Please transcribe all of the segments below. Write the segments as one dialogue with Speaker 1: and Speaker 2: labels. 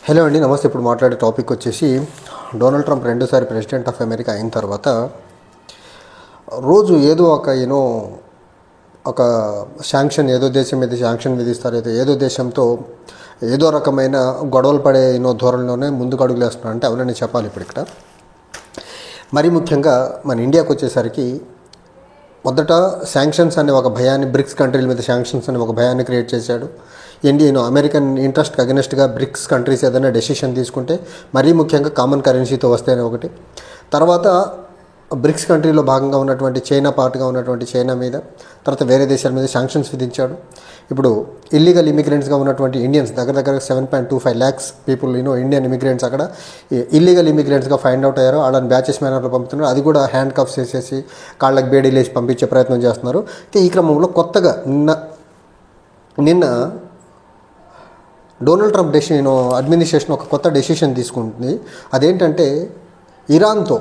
Speaker 1: Hello అండి, నమస్తే. ఇప్పుడు మాట్లాడే టాపిక్ వచ్చేసి డొనాల్డ్ ట్రంప్ రెండోసారి ప్రెసిడెంట్ ఆఫ్ అమెరికా అయిన తర్వాత రోజు ఏదో ఒక శాంక్షన్, ఏదో దేశం మీద శాంక్షన్ విధిస్తారు, ఏదో దేశంతో ఏదో రకమైన గొడవలు పడే ధోరణిలోనే ముందుకు అడుగులు వేస్తున్నారు. అంటే అవునని చెప్పాలి. ఇప్పుడు ఇక్కడ మరీ ముఖ్యంగా మన ఇండియాకు వచ్చేసరికి మొదట శాంక్షన్స్ అనే ఒక భయాన్ని, బ్రిక్స్ కంట్రీల మీద శాంక్షన్స్ అనే ఒక భయాన్ని క్రియేట్ చేశాడు. అమెరికన్ ఇంట్రెస్ట్కి అగెనెస్ట్గా బ్రిక్స్ కంట్రీస్ ఏదైనా డెసిషన్ తీసుకుంటే మరీ ముఖ్యంగా కామన్ కరెన్సీతో వస్తేనే ఒకటి. తర్వాత బ్రిక్స్ కంట్రీలో భాగంగా ఉన్నటువంటి చైనా, పార్ట్గా ఉన్నటువంటి చైనా మీద, తర్వాత వేరే దేశాల మీద శాంక్షన్స్ విధించాడు. ఇప్పుడు ఇల్లీగల్ ఇమిగ్రెంట్స్గా ఉన్నటువంటి ఇండియన్స్ దగ్గర 7.25 lakhs పీపుల్ ఇండియన్ ఇమిగ్రెంట్స్ అక్కడ ఇల్లీగల్ ఇమిగ్రెంట్స్గా ఫైండ్ అవుట్ అయ్యారు. వాళ్ళని బ్యాచెస్ మేనర్లో పంపుతున్నారు. అది కూడా హ్యాండ్ కఫ్స్ వేసేసి కాళ్ళకి బేడీలు వేసి పంపించే ప్రయత్నం చేస్తున్నారు. ఈ క్రమంలో కొత్తగా నిన్న డొనాల్డ్ ట్రంప్ అడ్మినిస్ట్రేషన్ ఒక కొత్త డెసిషన్ తీసుకుంటుంది. అదేంటంటే ఇరాన్తో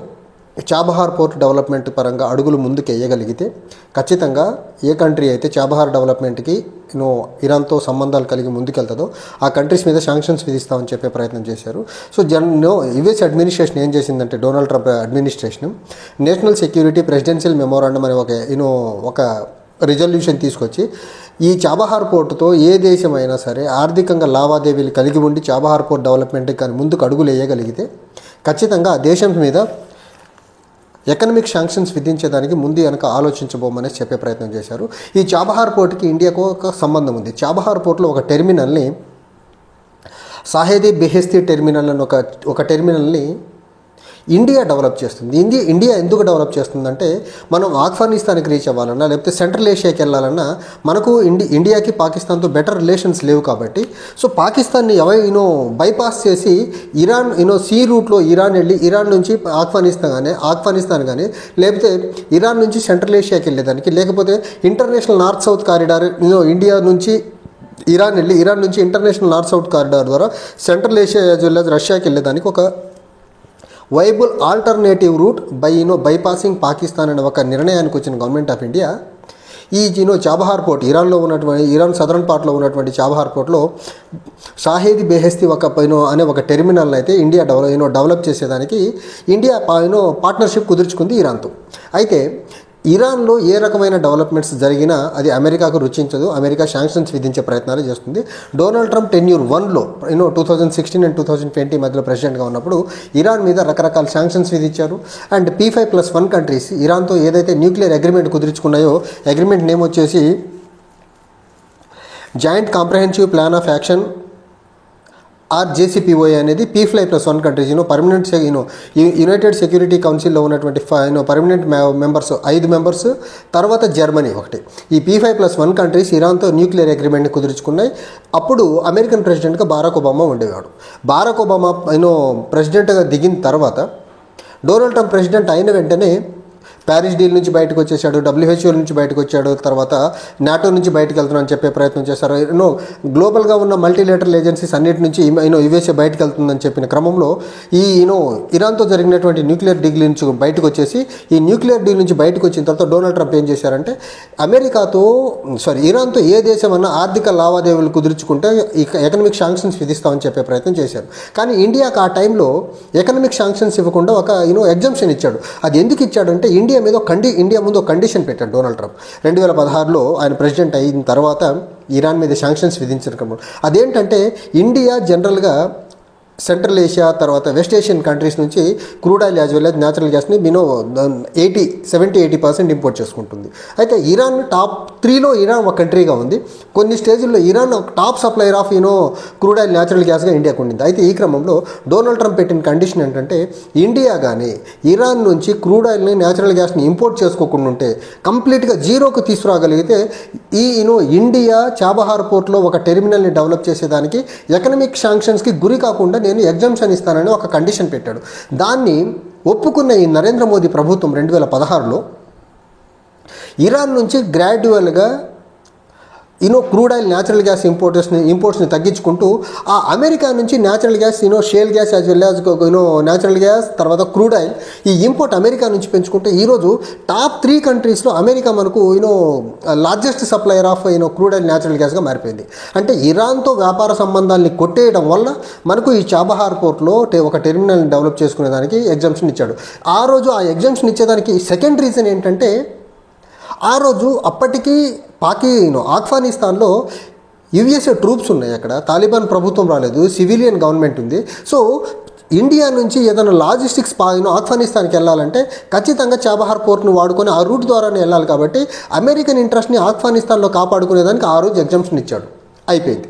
Speaker 1: చాబహార్ పోర్ట్ డెవలప్మెంట్ పరంగా అడుగులు ముందుకు వేయగలిగితే ఖచ్చితంగా ఏ కంట్రీ అయితే చాబహార్ డెవలప్మెంట్కి ఇరాన్తో సంబంధాలు కలిగి ముందుకెళ్తుందో ఆ కంట్రీస్ మీద శాంక్షన్స్ విధిస్తామని చెప్పే ప్రయత్నం చేశారు. సో యుఎస్ అడ్మినిస్ట్రేషన్ ఏం చేసిందంటే, Donald Trump administration national security presidential memorandum అనే ఒక రిజల్యూషన్ తీసుకొచ్చి ఈ చాబహార్ పోర్టుతో ఏ దేశమైనా సరే ఆర్థికంగా లావాదేవీలు కలిగి ఉండి చాబహార్ పోర్ట్ డెవలప్మెంట్కి కానీ ముందుకు అడుగులు వేయగలిగితే ఖచ్చితంగా ఆ దేశం మీద ఎకనామిక్ శాంక్షన్స్ విధించేదానికి ముందు వెనక ఆలోచించబోమని చెప్పే ప్రయత్నం చేశారు. ఈ చాబహార్ పోర్టుకి ఇండియాకు ఒక సంబంధం ఉంది. చాబహార్ పోర్టులో ఒక టెర్మినల్ని, సాహేదీ బెహెస్తీ టెర్మినల్ అని ఒక టెర్మినల్ని ఇండియా డెవలప్ చేస్తుంది. ఇండియా ఎందుకు డెవలప్ చేస్తుందంటే, మనం ఆఫ్ఘనిస్తాన్కి రీచ్ అవ్వాలన్నా, లేకపోతే సెంట్రల్ ఏషియాకి వెళ్ళాలన్నా మనకు ఇండియాకి పాకిస్తాన్తో బెటర్ రిలేషన్స్ లేవు కాబట్టి, సో పాకిస్తాన్ని బైపాస్ చేసి ఇరాన్ సీ రూట్లో ఇరాన్ వెళ్ళి ఇరాన్ నుంచి ఆఫ్ఘనిస్తాన్ కానీ లేకపోతే ఇరాన్ నుంచి సెంట్రల్ ఏషియాకి వెళ్ళేదానికి, లేకపోతే international north south corridor India నుంచి ఇరాన్ వెళ్ళి ఇరాన్ నుంచి ఇంటర్నేషనల్ నార్త్ సౌత్ కారిడార్ ద్వారా central Asia as well as రష్యాకి వెళ్ళేదానికి ఒక viable alternative route bypassing Pakistan అనే ఒక నిర్ణయానికి వచ్చిన గవర్నమెంట్ ఆఫ్ ఇండియా ఈ చాబహార్ పోర్ట్, ఇరాన్ సదరన్ పార్ట్లో ఉన్నటువంటి చాబహార్ పోర్ట్లో షాహేదీ బెహెస్తీ అనే ఒక టెర్మినల్ అయితే ఇండియా డెవలప్ చేసేదానికి ఇండియా పార్ట్నర్షిప్ కుదుర్చుకుంది ఇరాన్తో. అయితే ఇరాన్లో ఏ రకమైన డెవలప్మెంట్స్ జరిగినా అది అమెరికాకు రుచించదు. అమెరికా శాంక్షన్స్ విధించే ప్రయత్నాలు చేస్తుంది. డొనాల్డ్ ట్రంప్ టెన్యూర్ 1లో 2016 and 2020 మధ్యలో ప్రెసిడెంట్గా ఉన్నప్పుడు ఇరాన్ మీద రకరకాల శాంక్షన్స్ విధించారు. అండ్ P5+1 కంట్రీస్ ఇరాన్తో ఏదైతే న్యూక్లియర్ అగ్రిమెంట్ కుదుర్చుకున్నాయో, అగ్రిమెంట్ నేమ్ వచ్చేసి joint comprehensive plan of action JCPOA అనేది P5+1 countries permanent United security కౌన్సిల్లో ఉన్నటువంటి పర్మనెంట్ మెంబర్స్ 5 మెంబర్స్, తర్వాత జర్మనీ ఒకటి. ఈ P5+1 కంట్రీస్ ఇరాన్తో న్యూక్లియర్ అగ్రిమెంట్ని కుదుర్చుకున్నాయి. అప్పుడు అమెరికన్ ప్రెసిడెంట్గా బారాక్ ఒబామా ఉండేవాడు. బారాక్ ఒబామా ప్రెసిడెంట్గా దిగిన తర్వాత డొనాల్డ్ ట్రంప్ ప్రెసిడెంట్ అయిన వెంటనే ప్యారిస్ డీల్ నుంచి బయటకు వచ్చేసాడు, WHO నుంచి బయటకు వచ్చాడు, తర్వాత నాటో నుంచి బయటకు వెళ్తున్నానని చెప్పే ప్రయత్నం చేశారు. గ్లోబల్గా ఉన్న మల్టీలేటరల్ ఏజెన్సీస్ అన్నిటి నుంచి USA బయటకు వెళ్తుందని చెప్పిన క్రమంలో ఈ ఇరాన్తో జరిగినటువంటి న్యూక్లియర్ డీల్ నుంచి బయటకు వచ్చేసి, ఈ న్యూక్లియర్ డీల్ నుంచి బయటకు వచ్చిన తర్వాత డొనాల్డ్ ట్రంప్ ఏం చేశారంటే, ఇరాన్తో ఏ దేశమన్నా ఆర్థిక లావాదేవీలు కుదుర్చుకుంటే ఎకనామిక్ శాంక్షన్స్ విధిస్తామని చెప్పే ప్రయత్నం చేశారు. కానీ ఇండియాకు ఆ టైంలో ఎకనామిక్ శాంక్షన్స్ ఇవ్వకుండా ఒక ఎగ్జంప్షన్ ఇచ్చాడు. అది ఎందుకు ఇచ్చాడంటే, ఇండియా ముందు ఒక కండిషన్ పెట్టాడు డొనాల్డ్ ట్రంప్ 2016లో ఆయన ప్రెసిడెంట్ అయిన తర్వాత ఇరాన్ మీద శాంక్షన్స్ విధించిన. అదేంటంటే, ఇండియా జనరల్గా సెంట్రల్ ఏషియా తర్వాత వెస్ట్ ఏషియన్ కంట్రీస్ నుంచి crude oil as well as natural గ్యాస్ని 70-80% ఇంపోర్ట్ చేసుకుంటుంది. అయితే ఇరాన్ టాప్ 3లో ఇరాన్ ఒక కంట్రీగా ఉంది. కొన్ని స్టేజ్ల్లో Iran top supplier of crude oil natural గ్యాస్గా ఇండియాకు ఉండింది. అయితే ఈ క్రమంలో డొనాల్డ్ ట్రంప్ పెట్టిన కండిషన్ ఏంటంటే, ఇండియా కానీ ఇరాన్ నుంచి క్రూడ్ ఆయిల్ని న్యాచురల్ గ్యాస్ని ఇంపోర్ట్ చేసుకోకుండా ఉంటే, కంప్లీట్గా జీరోకు తీసుకురాగలిగితే ఇండియా చాబహార్ పోర్ట్లో ఒక టెర్మినల్ని డెవలప్ చేసేదానికి ఎకనామిక్ శాంక్షన్స్కి గురి కాకుండా నేను ఎగ్జంప్షన్ ఇస్తానని ఒక కండిషన్ పెట్టాడు. దాన్ని ఒప్పుకున్న ఈ నరేంద్ర మోదీ ప్రభుత్వం 2016లో ఇరాన్ నుంచి గ్రాడ్యువల్గా క్రూడ్ ఆయిల్ న్యాచురల్ గ్యాస్ ఇంపోర్ట్స్ని తగ్గించుకుంటూ ఆ అమెరికా నుంచి natural gas shale gas as well as natural gas తర్వాత క్రూడ్ ఆయిల్ ఈ ఇంపోర్ట్ అమెరికా నుంచి పెంచుకుంటే ఈరోజు టాప్ 3 కంట్రీస్లో అమెరికా మనకు largest supplier of crude oil natural గ్యాస్గా మారిపోయింది. అంటే ఇరాన్తో వ్యాపార సంబంధాలని కొట్టేయడం వల్ల మనకు ఈ చాబహార్ పోర్ట్లో ఒక టెర్మినల్ డెవలప్ చేసుకునే దానికి ఎగ్జామ్షన్ ఇచ్చాడు. ఆ రోజు ఆ ఎగ్జామ్షన్ ఇచ్చేదానికి సెకండ్ రీజన్ ఏంటంటే ఆ రోజు అప్పటికి ఆఫ్ఘనిస్తాన్లో యుఎస్ఏ ట్రూప్స్ ఉన్నాయి. అక్కడ తాలిబాన్ ప్రభుత్వం రాలేదు, సివిలియన్ గవర్నమెంట్ ఉంది. సో ఇండియా నుంచి ఏదైనా లాజిస్టిక్స్ ఆఫ్ఘనిస్తాన్కి వెళ్ళాలంటే ఖచ్చితంగా చాబహార్ పోర్ట్ను వాడుకొని ఆ రూట్ ద్వారానే వెళ్ళాలి. కాబట్టి అమెరికన్ ఇంట్రెస్ట్ని ఆఫ్ఘనిస్తాన్లో కాపాడుకునేదానికి ఆ రోజు ఎగ్జామ్షన్ ఇచ్చాడు. అయిపోయింది.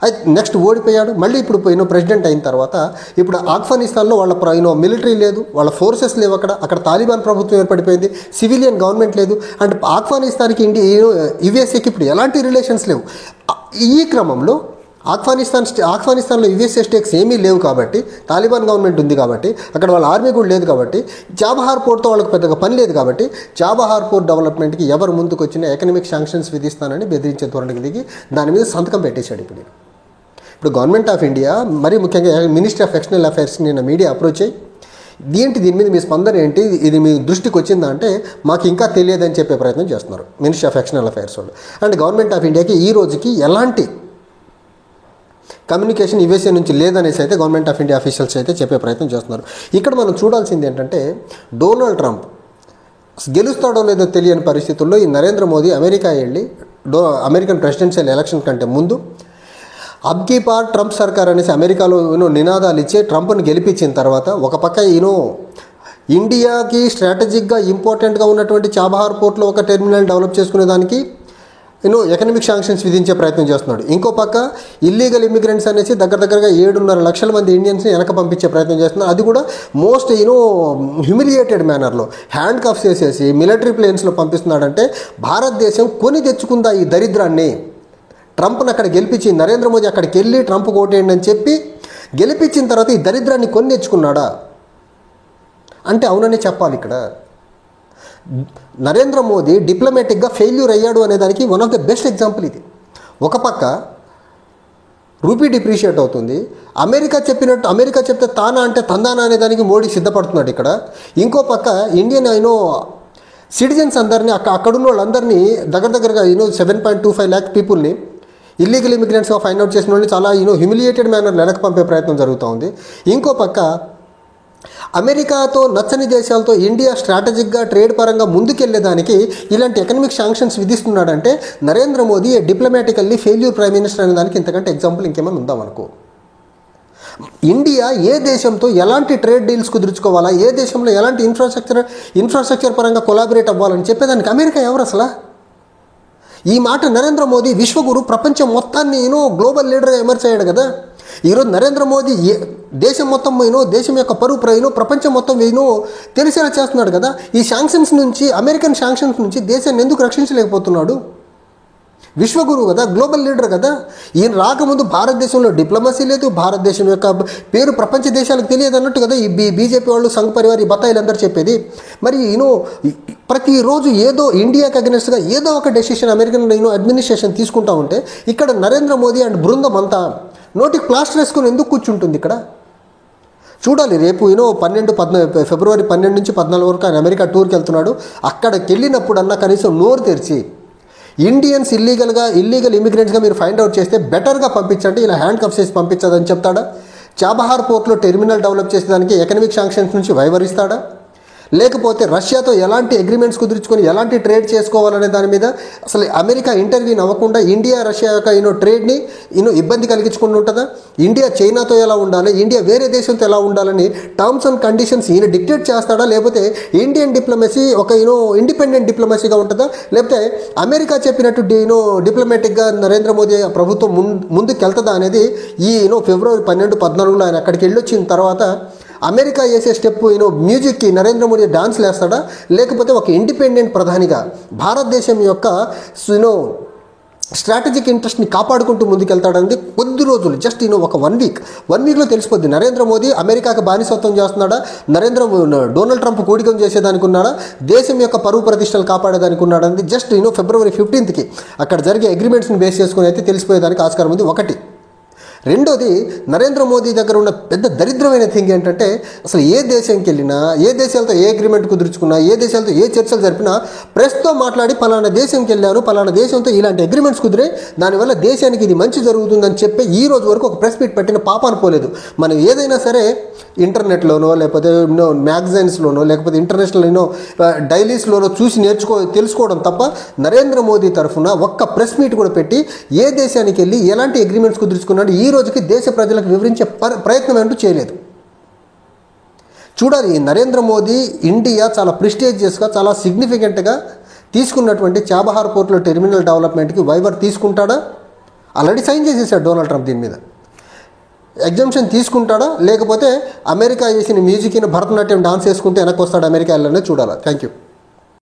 Speaker 1: అయితే నెక్స్ట్ ఓడిపోయాడు. మళ్ళీ ఇప్పుడు ప్రెసిడెంట్ అయిన తర్వాత ఇప్పుడు ఆఫ్ఘనిస్తాన్లో వాళ్ళ మిలిటరీ లేదు, వాళ్ళ ఫోర్సెస్ లేవు. అక్కడ తాలిబాన్ ప్రభుత్వం ఏర్పడిపోయింది, సివిలియన్ గవర్నమెంట్ లేదు. అంటే ఆఫ్ఘనిస్తాన్కి యుఎస్ఏకి ఇప్పుడు ఎలాంటి రిలేషన్స్ లేవు. ఈ క్రమంలో ఆఫ్ఘనిస్తాన్లో యుఎస్ఏ స్టేక్స్ ఏమీ లేవు కాబట్టి, తాలిబాన్ గవర్నమెంట్ ఉంది కాబట్టి, అక్కడ వాళ్ళ ఆర్మీ కూడా లేదు కాబట్టి, చాబహార్ పోర్ట్తో వాళ్ళకి పెద్దగా పని లేదు కాబట్టి చాబహార్ పోర్ట్ డెవలప్మెంట్కి ఎవరు ముందుకు వచ్చినా ఎకనామిక్ శాంక్షన్స్ విధిస్తానని బెదిరించే ధోరణికి దిగి దాని మీద సంతకం పెట్టేశాడు. ఇప్పుడు గవర్నమెంట్ ఆఫ్ ఇండియా మరీ ముఖ్యంగా మినిస్ట్రీ ఆఫ్ ఎక్స్టర్నల్ అఫైర్స్కి నిన్న మీడియా అప్రోచ్ అయ్యి దీని మీద మీ స్పందన ఏంటి, ఇది మీ దృష్టికి వచ్చిందా అంటే మాకు ఇంకా తెలియదని చెప్పే ప్రయత్నం చేస్తున్నారు మినిస్ట్రీ ఆఫ్ ఎక్స్టర్నల్ అఫైర్స్ వాళ్ళు. అండ్ గవర్నమెంట్ ఆఫ్ ఇండియాకి ఈ రోజుకి ఎలాంటి కమ్యూనికేషన్ యుఎస్ఏ నుంచి లేదనేసి అయితే గవర్నమెంట్ ఆఫ్ ఇండియా అఫీషియల్స్ అయితే చెప్పే ప్రయత్నం చేస్తున్నారు. ఇక్కడ మనం చూడాల్సింది ఏంటంటే డొనాల్డ్ ట్రంప్ గెలుస్తాడో లేదో తెలియని పరిస్థితుల్లో ఈ నరేంద్ర మోదీ అమెరికా వెళ్ళి అమెరికన్ ప్రెసిడెన్షియల్ ఎలక్షన్ కంటే ముందు అబ్కీ బార్ ట్రంప్ సర్కార్ అనేసి అమెరికాలో నినాదాలు ఇచ్చే ట్రంప్ను గెలిపించిన తర్వాత ఒక పక్క ఇండియాకి స్ట్రాటజిక్గా ఇంపార్టెంట్గా ఉన్నటువంటి చాబహార్ పోర్ట్లో ఒక టెర్మినల్ డెవలప్ చేసుకునే దానికి ఎకనామిక్ శాంక్షన్స్ విధించే ప్రయత్నం చేస్తున్నాడు. ఇంకో పక్క ఇల్లీగల్ ఇమిగ్రెంట్స్ అనేసి దగ్గరగా 7.5 లక్షల మంది ఇండియన్స్ని వెనక పంపించే ప్రయత్నం చేస్తున్నారు. అది కూడా మోస్ట్ హ్యూమిలియేటెడ్ మేనర్లో హ్యాండ్ కఫ్స్ చేసేసి మిలిటరీ ప్లేన్స్లో పంపిస్తున్నాడంటే భారతదేశం కొని తెచ్చుకుందా ఈ దరిద్రాన్ని? ట్రంప్ని అక్కడ గెలిపించి నరేంద్ర మోదీ అక్కడికి వెళ్ళి ట్రంప్ ఓటేయండి అని చెప్పి గెలిపించిన తర్వాత ఈ దరిద్రాన్ని కొని తెచ్చుకున్నాడా అంటే అవునని చెప్పాలి. ఇక్కడ నరేంద్ర మోదీ డిప్లొమాటిక్గా ఫెయిల్యూర్ అయ్యాడు అనేదానికి one of the best example ఇది. ఒక పక్క రూపీ డిప్రిషియేట్ అవుతుంది, అమెరికా చెప్తే తానా అంటే తందానా అనేదానికి మోడీ సిద్ధపడుతున్నాడు ఇక్కడ. ఇంకో పక్క ఇండియన్ సిటిజన్స్ అందరినీ అక్కడున్న వాళ్ళందరినీ దగ్గరగా 7.25 lakh పీపుల్ని ఇల్లీగల్ ఇమిగ్రెంట్స్గా ఫైండ్ అవుట్ చేసిన వాళ్ళని చాలా హ్యూమిలియేటెడ్ మేనర్లో వెనక్కి పంపే ప్రయత్నం జరుగుతూ ఉంది. ఇంకో పక్క అమెరికాతో నచ్చని దేశాలతో ఇండియా స్ట్రాటజిక్గా ట్రేడ్ పరంగా ముందుకెళ్లేదానికి ఇలాంటి ఎకనామిక్ శాంక్షన్స్ విధిస్తున్నాడంటే Narendra Modi diplomatically failure prime minister అనే దానికి ఇంతకంటే ఎగ్జాంపుల్ ఇంకేమైనా ఉందా మనకు? ఇండియా ఏ దేశంతో ఎలాంటి ట్రేడ్ డీల్స్ కుదుర్చుకోవాలా, ఏ దేశంలో ఎలాంటి ఇన్ఫ్రాస్ట్రక్చర్ పరంగా కొలాబరేట్ అవ్వాలని చెప్పేదానికి అమెరికా ఎవరు అసలు? ఈ మాట నరేంద్ర మోదీ విశ్వగురు ప్రపంచం మొత్తాన్ని గ్లోబల్ లీడర్గా ఎమర్జ్ అయ్యాడు కదా. ఈరోజు నరేంద్ర మోదీ దేశం మొత్తం దేశం యొక్క పరువు ప్రపంచం మొత్తం తెలిసేలా చేస్తున్నాడు కదా. ఈ శాంక్షన్స్ నుంచి, అమెరికన్ శాంక్షన్స్ నుంచి దేశాన్ని ఎందుకు రక్షించలేకపోతున్నాడు? విశ్వగురువు కదా, గ్లోబల్ లీడర్ కదా. ఈయన రాకముందు భారతదేశంలో డిప్లొమసీ లేదు, భారతదేశం యొక్క పేరు ప్రపంచ దేశాలకు తెలియదు అన్నట్టు కదా ఈ బీజేపీ వాళ్ళు, సంఘ్ పరివార్, ఈ బత్తాయిలు అందరూ చెప్పేది. మరి ప్రతిరోజు ఏదో ఇండియాకి అగెన్స్ట్గా ఏదో ఒక డెసిషన్ అమెరికన్ అడ్మినిస్ట్రేషన్ తీసుకుంటా ఉంటే ఇక్కడ నరేంద్ర మోదీ అండ్ బృందం అంతా నోటికి ప్లాస్టర్ వేసుకొని ఎందుకు కూర్చుంటుంది ఇక్కడ? చూడాలి రేపు ఫిబ్రవరి 12 నుంచి 14 వరకు ఆయన అమెరికా టూర్కి వెళ్తున్నాడు. అక్కడికి వెళ్ళినప్పుడు అన్నా కనీసం నోరు తెరిచి ఇండియన్స్ ఇల్లీగల్ ఇమిగ్రెంట్స్గా మీరు ఫైండ్ అవుట్ చేస్తే బెటర్గా పంపించండి, ఇలా హ్యాండ్ కఫ్స్ చేసి పంపించదని చెప్తాడా? చాబహార్ పోర్ట్లో టెర్మినల్ డెవలప్ చేసేదానికి ఎకనామిక్ శాంక్షన్స్ నుంచి వైవరిస్తాడా? లేకపోతే రష్యాతో ఎలాంటి అగ్రిమెంట్స్ కుదుర్చుకొని ఎలాంటి ట్రేడ్ చేసుకోవాలనే దాని మీద అసలు అమెరికా ఇంటర్వ్యూని అవ్వకుండా ఇండియా రష్యా యొక్క ట్రేడ్ని ఇబ్బంది కలిగించుకుంటూ ఉంటుందా? ఇండియా చైనాతో ఎలా ఉండాలి, ఇండియా వేరే దేశంతో ఎలా ఉండాలని టర్మ్స్ అండ్ కండిషన్స్ ఈయన డిక్టేట్ చేస్తాడా? లేకపోతే ఇండియన్ డిప్లొమసీ ఒక ఇండిపెండెంట్ డిప్లొమసీగా ఉంటుందా? లేకపోతే అమెరికా చెప్పినట్టు డిప్లొమాటిక్గా నరేంద్ర మోదీ ప్రభుత్వం ముందుకు వెళ్తుందా అనేది ఈ ఫిబ్రవరి 12, 14 ఆయన అక్కడికి వెళ్ళొచ్చిన తర్వాత అమెరికా వేసే స్టెప్ మ్యూజిక్కి నరేంద్ర మోదీ డాన్స్లు వేస్తాడా? లేకపోతే ఒక ఇండిపెండెంట్ ప్రధానిగా భారతదేశం యొక్క స్ట్రాటజిక్ ఇంట్రెస్ట్ని కాపాడుకుంటూ ముందుకెళ్తాడనేది కొద్ది రోజులు జస్ట్ ఒక 1 వీక్లో తెలిసిపోద్ది. నరేంద్ర మోదీ అమెరికాకి బానిసత్వం చేస్తున్నాడా, డొనాల్డ్ ట్రంప్ కూడికం చేసేదానికి ఉన్నాడా, దేశం యొక్క పరువు ప్రతిష్టలు కాపాడేదానికి ఉన్నాడా అనేది జస్ట్ ఫిబ్రవరి 15కి అక్కడ జరిగే అగ్రిమెంట్స్ని బేస్ చేసుకుని అయితే తెలిసిపోయేదానికి ఆస్కారం ఉంది. ఒకటి. రెండోది, నరేంద్ర మోదీ దగ్గర ఉన్న పెద్ద దరిద్రమైన థింగ్ ఏంటంటే అసలు ఏ దేశంకి వెళ్ళినా, ఏ దేశాలతో ఏ అగ్రిమెంట్ కుదుర్చుకున్నా, ఏ దేశాలతో ఏ చర్చలు జరిపినా ప్రెస్తో మాట్లాడి పలానా దేశంకి వెళ్ళాను, పలానా దేశంతో ఇలాంటి అగ్రిమెంట్స్ కుదిరే, దానివల్ల దేశానికి ఇది మంచి జరుగుతుందని చెప్పి ఈ రోజు వరకు ఒక ప్రెస్ మీట్ పెట్టిన పాపాను పోలేదు. మనం ఏదైనా సరే ఇంటర్నెట్లోనో లేకపోతే మ్యాగజైన్స్లోనో లేకపోతే ఇంటర్నేషనల్ డైలీస్లోనో చూసి తెలుసుకోవడం తప్ప నరేంద్ర మోదీ తరఫున ఒక్క ప్రెస్ మీట్ కూడా పెట్టి ఏ దేశానికి వెళ్ళి ఎలాంటి అగ్రిమెంట్స్ కుదుర్చుకున్నాడు ఈ రోజుకి దేశ ప్రజలకు వివరించే ప్రయత్నం అంటూ చేయలేదు. చూడాలి, నరేంద్ర మోదీ ఇండియా చాలా ప్రెస్టీజియస్గా, చాలా సిగ్నిఫికెంట్గా తీసుకున్నటువంటి చాబహార్ పోర్ట్లో టెర్మినల్ డెవలప్మెంట్కి వైవర్ తీసుకుంటాడా? ఆల్రెడీ సైన్ చేసేసాడు డొనాల్డ్ ట్రంప్ దీని మీద. ఎగ్జామ్షన్ తీసుకుంటాడా, లేకపోతే అమెరికా చేసిన మ్యూజిక్ని భరతనాట్యం డాన్స్ వేసుకుంటే వెనక్కి వస్తాడు అమెరికా వెళ్ళనే చూడాలి. Thank you.